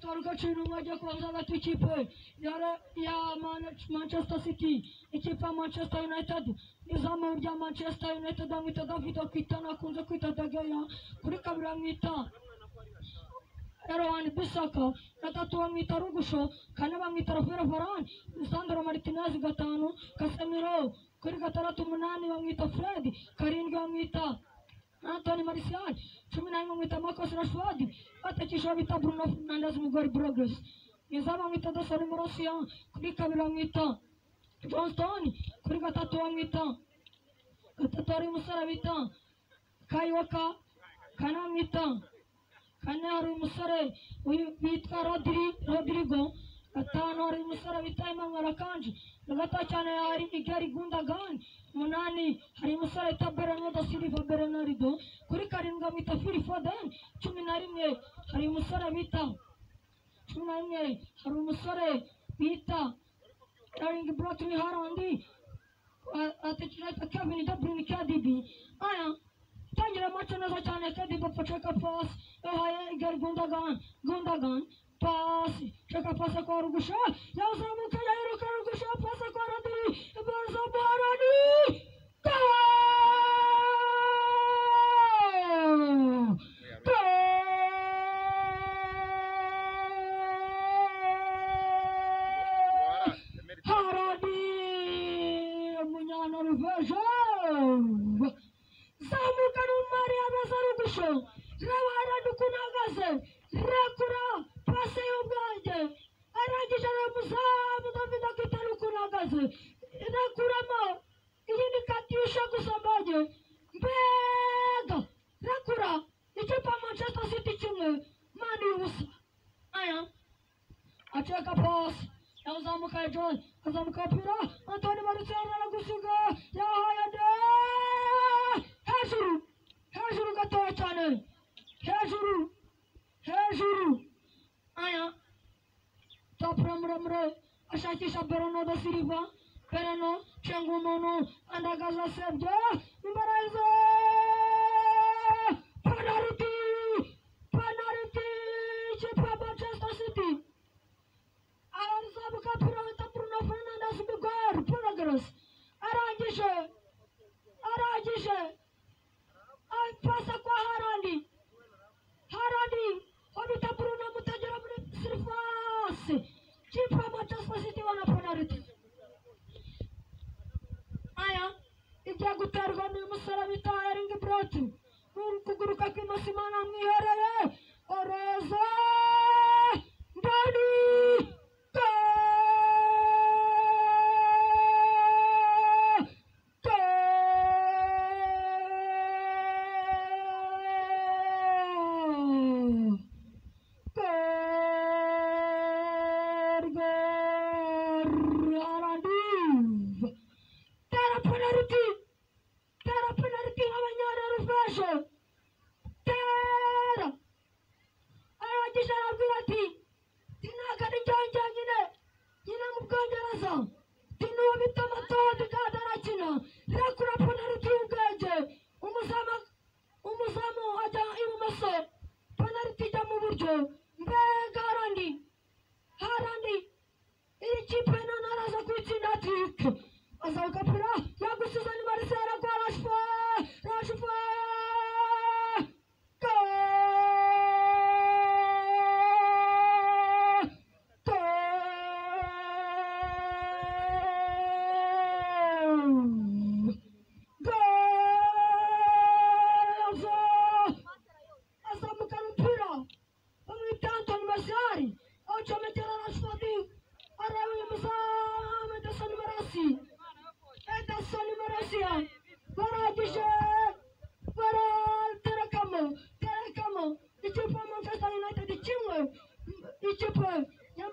Gaciro wajya kubanza ikipe ya Manchester City, ikipe ya Manchester United, izamu rya Manchester United amwita David Okitana akunze kwita Dageya, kuri kabiri amwita Erwan Bissaka, gatatu bamwita Rugusho, kane bamwita Rafael Varane, Sandro Martinez, gatanu Casemiro, kuri gatandatu umunani bamwita Fred, karindwi bamwita Anthony Martial, 11 bamwita Marcus Rashford, batakisha bita Bruno Fernandes Miguel Progress, izamu bamwita Dessani Morossia, kuri kabiri bamwita John Stone, kuri gatatu bamwita ari umusore bita Kayowaka, kane bamwita kane hari umusore witwa Rodrigo, gatanu hari umusore bita Emmanuel Akanji, gatatu cyane hari Igari Gundogan, umunani hari umusore bita Bernardo Silva Bernardo, kuri karindwi bamwita Phil Foden, 11 hari umusore bita hari umusore bita Erling Braut Haaland, atakira Kevin De Bruyne KDB. Aya tangira match neza cyane KDB afashaka pass yahaye Igari Gundogan pass shaka pass kwa Rugusha yazamuka yaheruka Rugusha pass kwa Rodri Barza Barani zamuka n'umari abaza Rugusho rabara dukunagaze rakura pase y'ubwanjye arangije aramuzamu David Okitana ukunagaze rakuramo iyi ni Katyusha gusambanye mbega rakura ikipe Manchester City kimwe mani ubusa. Aya acheka pass yazamuka John azamuka pira Anthony Martial aragusiga yahaya hejuru gatoya cyane hejuru. Aya tapra muremure ashakisha Bernardo Silva, Berano cenga umuntu andagaza sebye imbaraga penalty ikipe Manchester City arazamuka pira wita Bruno Fernandes Miguel Progress arangije pasa kwa Haaland wabita Bruno mutagera muri surface kipe Manchester City wana penalty. Aya ibya guterwa n'umusore bita Erling Braut kuguruka kw'Imana mwihereye Oroza ndani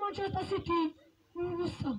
Manchester City ubusa.